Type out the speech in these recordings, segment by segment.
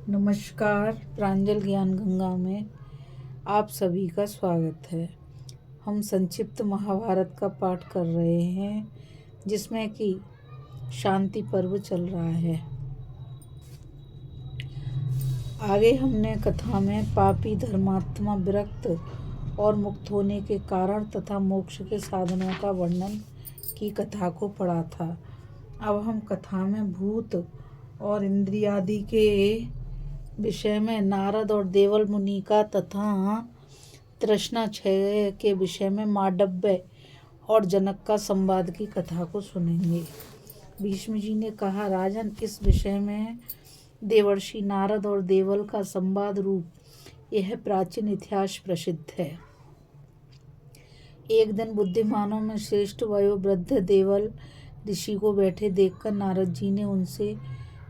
नमस्कार। प्रांजल ज्ञान गंगा में आप सभी का स्वागत है। हम संक्षिप्त महाभारत का पाठ कर रहे हैं, जिसमें कि शांति पर्व चल रहा है। आगे हमने कथा में पापी धर्मात्मा विरक्त और मुक्त होने के कारण तथा मोक्ष के साधनों का वर्णन की कथा को पढ़ा था। अब हम कथा में भूत और इंद्रियादि के विषय में नारद और देवल मुनि का तथा तृष्णा क्षय के विषय में मांडव्य और जनक का संवाद की कथा को सुनेंगे। भीष्म जी ने कहा, राजन, इस विषय में देवर्षि नारद और देवल का संवाद रूप यह प्राचीन इतिहास प्रसिद्ध है। एक दिन बुद्धिमानों में श्रेष्ठ वयोवृद्ध देवल ऋषि को बैठे देखकर नारद जी ने उनसे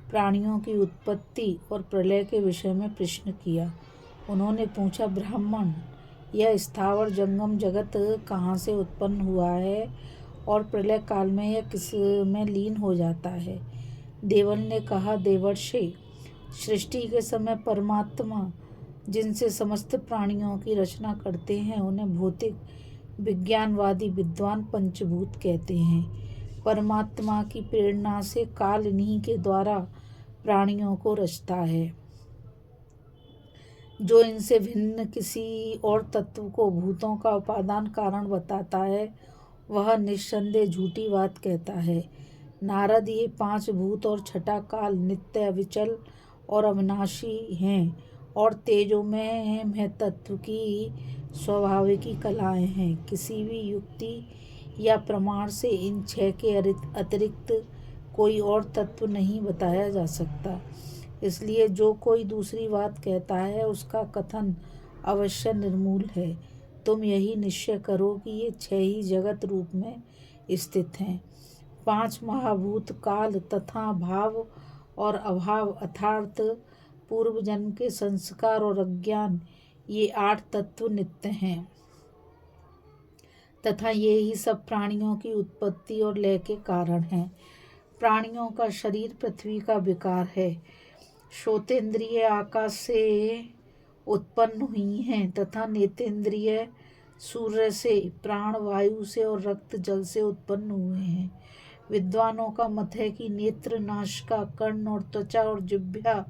प्राणियों की उत्पत्ति और प्रलय के विषय में प्रश्न किया। उन्होंने पूछा, ब्राह्मण, यह स्थावर जंगम जगत कहाँ से उत्पन्न हुआ है और प्रलय काल में यह किस में लीन हो जाता है? देवल ने कहा, देवर्षि, सृष्टि के समय परमात्मा जिनसे समस्त प्राणियों की रचना करते हैं उन्हें भौतिक विज्ञानवादी विद्वान पंचभूत कहते हैं। परमात्मा की प्रेरणा से काल इन्हीं के द्वारा प्राणियों को रचता है। जो इनसे भिन्न किसी और तत्व को भूतों का उपादान कारण बताता है वह निस्संदेह झूठी बात कहता है। नारद, ये 5 भूत और छठा काल नित्य अविचल और अविनाशी हैं और तेजोमय तत्व की स्वाभाविकी कलाएं हैं। किसी भी युक्ति या प्रमाण से इन 6 के अतिरिक्त कोई और तत्व नहीं बताया जा सकता। इसलिए जो कोई दूसरी बात कहता है उसका कथन अवश्य निर्मूल है। तुम यही निश्चय करो कि ये 6 ही जगत रूप में स्थित हैं। 5 महाभूत काल तथा भाव और अभाव अर्थात पूर्व जन्म के संस्कार और अज्ञान, ये 8 तत्व नित्य हैं तथा ये ही सब प्राणियों की उत्पत्ति और लय के कारण हैं। प्राणियों का शरीर पृथ्वी का विकार है। श्रोतेंद्रिय आकाश से उत्पन्न हुई हैं तथा नेत्रेंद्रिय सूर्य से, प्राण वायु से और रक्त जल से उत्पन्न हुए हैं। विद्वानों का मत है कि नेत्र, नासिका, कर्ण और त्वचा और जिह्वा,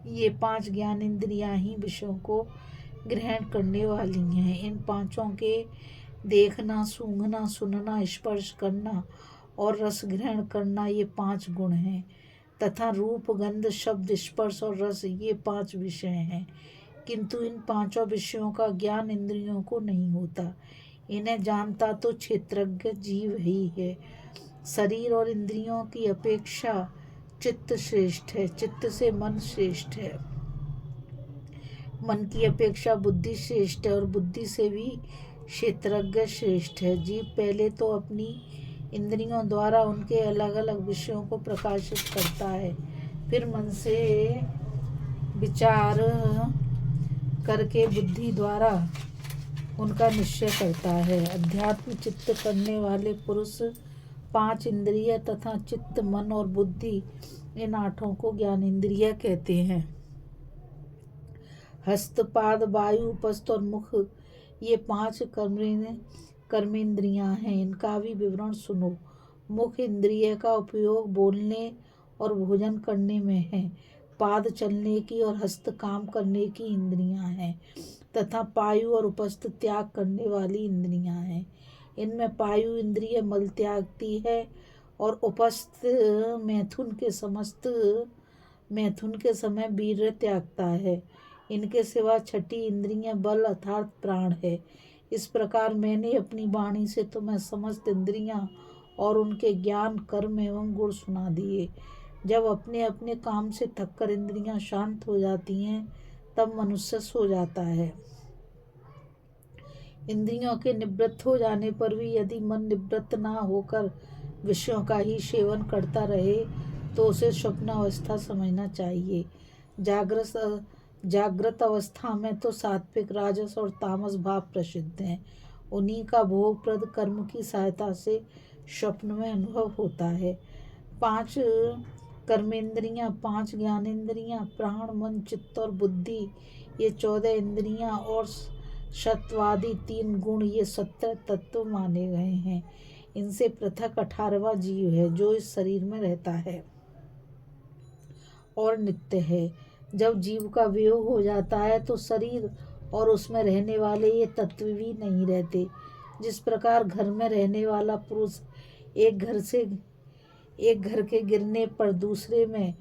ये 5 ज्ञानेंद्रियां ही विषयों को ग्रहण करने वाली हैं। इन पांचों के देखना, सूंघना, सुनना, स्पर्श करना और रस ग्रहण करना, ये 5 गुण हैं तथा रूप, गंध, शब्द, स्पर्श और रस, ये 5 विषय हैं। किंतु इन 5 विषयों का ज्ञान इंद्रियों को नहीं होता। इन्हें जानता तो क्षेत्रज्ञ जीव ही है। शरीर और इंद्रियों की अपेक्षा चित्त श्रेष्ठ है। चित्त से मन श्रेष्ठ है। मन की अपेक्षा बुद्धि श्रेष्ठ है और बुद्धि से भी क्षेत्रज्ञ श्रेष्ठ है। जीव पहले तो अपनी इंद्रियों द्वारा उनके अलग अलग विषयों को प्रकाशित करता है, फिर मन से विचार करके बुद्धि द्वारा उनका निश्चय करता है। अध्यात्म चित्त करने वाले पुरुष 5 इंद्रिय तथा चित्त, मन और बुद्धि, इन 8 को ज्ञानेंद्रिय कहते हैं। हस्त, पाद, वायु, उपस्थ और मुख, ये 5 कर्मेंद्रियां हैं। इनका भी विवरण सुनो। मुख इंद्रिय का उपयोग बोलने और भोजन करने में है। पाद चलने की और हस्त काम करने की इंद्रियां हैं तथा पायु और उपस्थ त्याग करने वाली इंद्रियां हैं। इनमें पायु इंद्रिय मल त्यागती है और उपस्थ मैथुन के समय वीर्य त्यागता है। इनके सिवा छठी इंद्रिय बल अर्थात प्राण है। इस प्रकार मैंने अपनी वाणी से तुम्हें समस्त इंद्रियां और उनके ज्ञान, कर्म एवं गुण सुना दिए। जब अपने अपने काम से थककर इंद्रियां शांत हो जाती हैं तब मनुष्य सो जाता है। इंद्रियों के निवृत्त हो जाने पर भी यदि मन निवृत्त ना होकर विषयों का ही सेवन करता रहे तो उसे स्वप्न अवस्था समझना चाहिए। जागृत अवस्था में तो सात्विक, राजस और तामस भाव प्रसिद्ध हैं। उन्हीं का भोगप्रद कर्म की सहायता से स्वप्न में अनुभव होता है। 5 कर्मेंद्रियां 5 ज्ञानेंद्रियां, प्राण, मन, चित्त और बुद्धि ये 14 इंद्रियां और सत्वादि 3 गुण ये 17 तत्व माने गए हैं। इनसे पृथक 18वां जीव है जो इस शरीर में रहता है और नित्य है। जब जीव का वियोग हो जाता है तो शरीर और उसमें रहने वाले ये तत्व भी नहीं रहते। जिस प्रकार घर में रहने वाला पुरुष एक घर के गिरने पर दूसरे में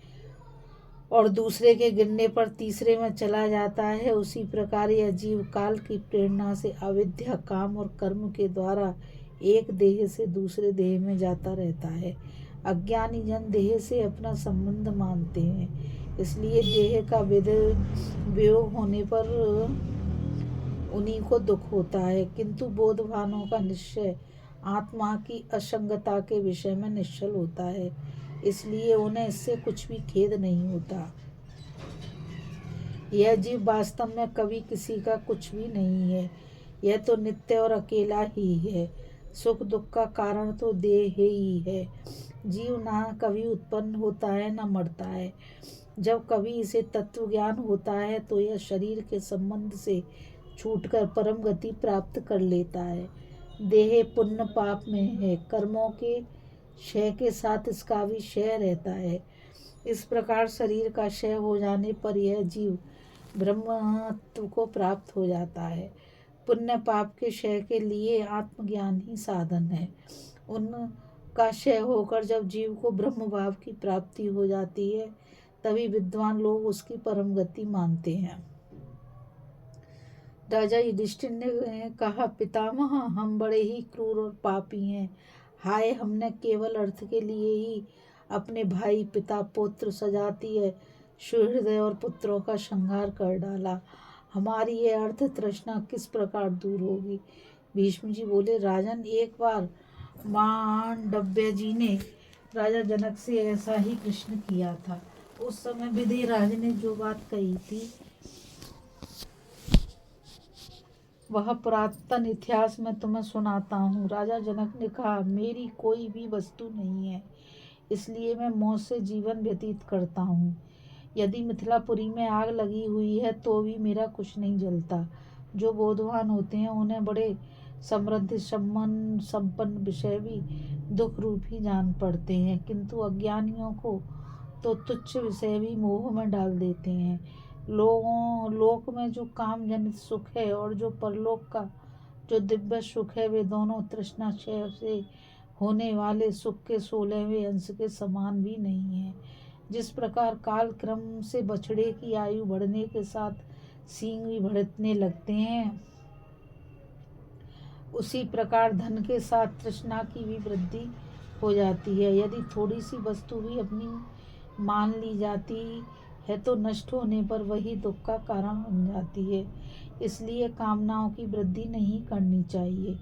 और दूसरे के गिरने पर तीसरे में चला जाता है, उसी प्रकार यह जीव काल की प्रेरणा से अविद्या, काम और कर्म के द्वारा एक देह से दूसरे देह में जाता रहता है। अज्ञानी जन देह से अपना संबंध मानते हैं, इसलिए देह का वियोग होने पर उन्हीं को दुख होता है, किंतु बोधवानों का निश्चय आत्मा की असंगता के विषय में निश्चल होता है, इसलिए उन्हें इससे कुछ भी खेद नहीं होता। यह जीव वास्तव में कभी किसी का कुछ भी नहीं है, यह तो नित्य और अकेला ही है। सुख दुख का कारण तो देह ही है। जीव ना कभी उत्पन्न होता है न मरता है। जब कभी इसे तत्व ज्ञान होता है तो यह शरीर के संबंध से छूटकर परम गति प्राप्त कर लेता है। देह पुण्य पाप में है, कर्मों के क्षय के साथ इसका भी क्षय रहता है। इस प्रकार शरीर का क्षय हो जाने पर यह जीव ब्रह्मत्व को प्राप्त हो जाता है। पुण्य पाप के क्षय के लिए आत्मज्ञान ही साधन है। उनका क्षय होकर जब जीव को ब्रह्म भाव की प्राप्ति हो जाती है, तभी विद्वान लोग उसकी परम गति मानते हैं। राजा युधिष्ठिर ने कहा, पितामह, हम बड़े ही क्रूर और पापी हैं। हाय, हमने केवल अर्थ के लिए ही अपने भाई, पिता, पुत्र, सजातीय, सुहृदय और पुत्रों का संहार कर डाला। हमारी ये अर्थ तृष्णा किस प्रकार दूर होगी। भीष्म जी बोले, राजन, एक बार मांडव्य जी ने राजा जनक से ऐसा ही प्रश्न किया था। उस समय विदेह राज ने जो बात कही थी वह पुरातन इतिहास में तुम्हें सुनाता हूँ। राजा जनक ने कहा, मेरी कोई भी वस्तु नहीं है, इसलिए मैं मौत से जीवन व्यतीत करता हूँ। यदि मिथिलापुरी में आग लगी हुई है तो भी मेरा कुछ नहीं जलता। जो बोधवान होते हैं उन्हें बड़े समृद्ध संपन्न विषय भी दुख रूप ही जान पड़ते हैं, किंतु अज्ञानियों को तो तुच्छ विषय भी मोह में डाल देते हैं। लोक में जो काम जनित सुख है और जो परलोक का जो दिव्य सुख है, वे दोनों तृष्णा क्षय से होने वाले सुख के 16वें अंश के समान भी नहीं है। जिस प्रकार काल क्रम से बछड़े की आयु बढ़ने के साथ सींग भी बढ़ने लगते हैं, उसी प्रकार धन के साथ तृष्णा की भी वृद्धि हो जाती है। यदि थोड़ी सी वस्तु भी अपनी मान ली जाती है तो नष्ट होने पर वही दुख का कारण बन जाती है। इसलिए कामनाओं की वृद्धि नहीं करनी चाहिए।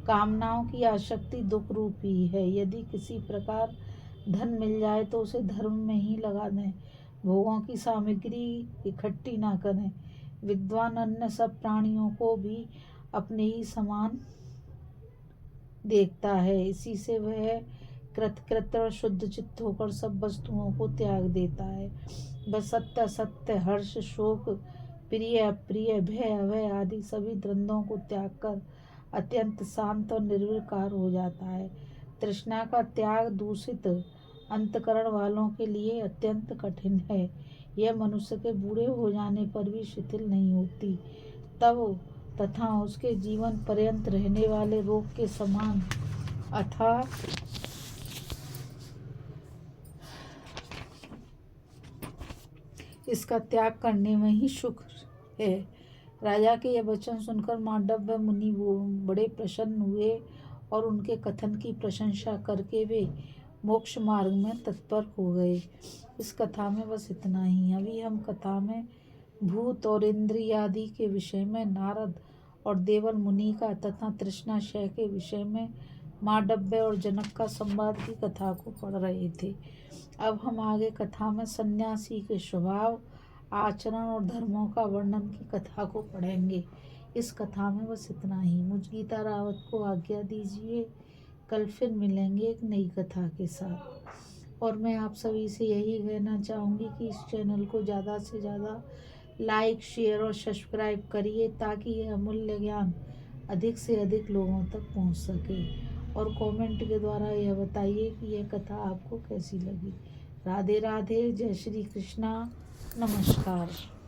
कामनाओं की आसक्ति दुख रूप ही है। यदि किसी प्रकार धन मिल जाए तो उसे धर्म में ही लगा दें, भोगों की सामग्री इकट्ठी ना करें। विद्वान अन्य सब प्राणियों को भी अपने ही समान देखता है, इसी से वह कृतकृत और शुद्ध चित्त होकर सब वस्तुओं को त्याग देता है। वह सत्य असत्य, हर्ष शोक, प्रिय अप्रिय, भय अभय आदि सभी द्वंद्वों को त्याग कर अत्यंत शांत और निर्विकार हो जाता है। तृष्णा का त्याग दूषित अंतकरण वालों के लिए अत्यंत कठिन है। यह मनुष्य के बूढ़े हो जाने पर भी शिथिल नहीं होती, तब तथा उसके जीवन पर्यंत रहने वाले रोग के समान अथवा इसका त्याग करने में ही सुख है। राजा के यह वचन सुनकर मांडव्य मुनि बड़े प्रसन्न हुए और उनके कथन की प्रशंसा करके वे मोक्ष मार्ग में तत्पर हो गए। इस कथा में बस इतना ही। अभी हम कथा में भूत और इंद्रिय आदि के विषय में नारद और देवल मुनि का तथा तृष्णा क्षय के विषय में मांडव्य और जनक का संवाद की कथा को पढ़ रहे थे। अब हम आगे कथा में सन्यासी के स्वभाव, आचरण और धर्मों का वर्णन की कथा को पढ़ेंगे। इस कथा में बस इतना ही। मुझ गीता रावत को आज्ञा दीजिए। कल फिर मिलेंगे एक नई कथा के साथ। और मैं आप सभी से यही कहना चाहूँगी कि इस चैनल को ज़्यादा से ज़्यादा लाइक, शेयर और सब्सक्राइब करिए, ताकि यह अमूल्य ज्ञान अधिक से अधिक लोगों तक पहुंच सके। और कमेंट के द्वारा यह बताइए कि यह कथा आपको कैसी लगी। राधे राधे, जय श्री कृष्णा, नमस्कार।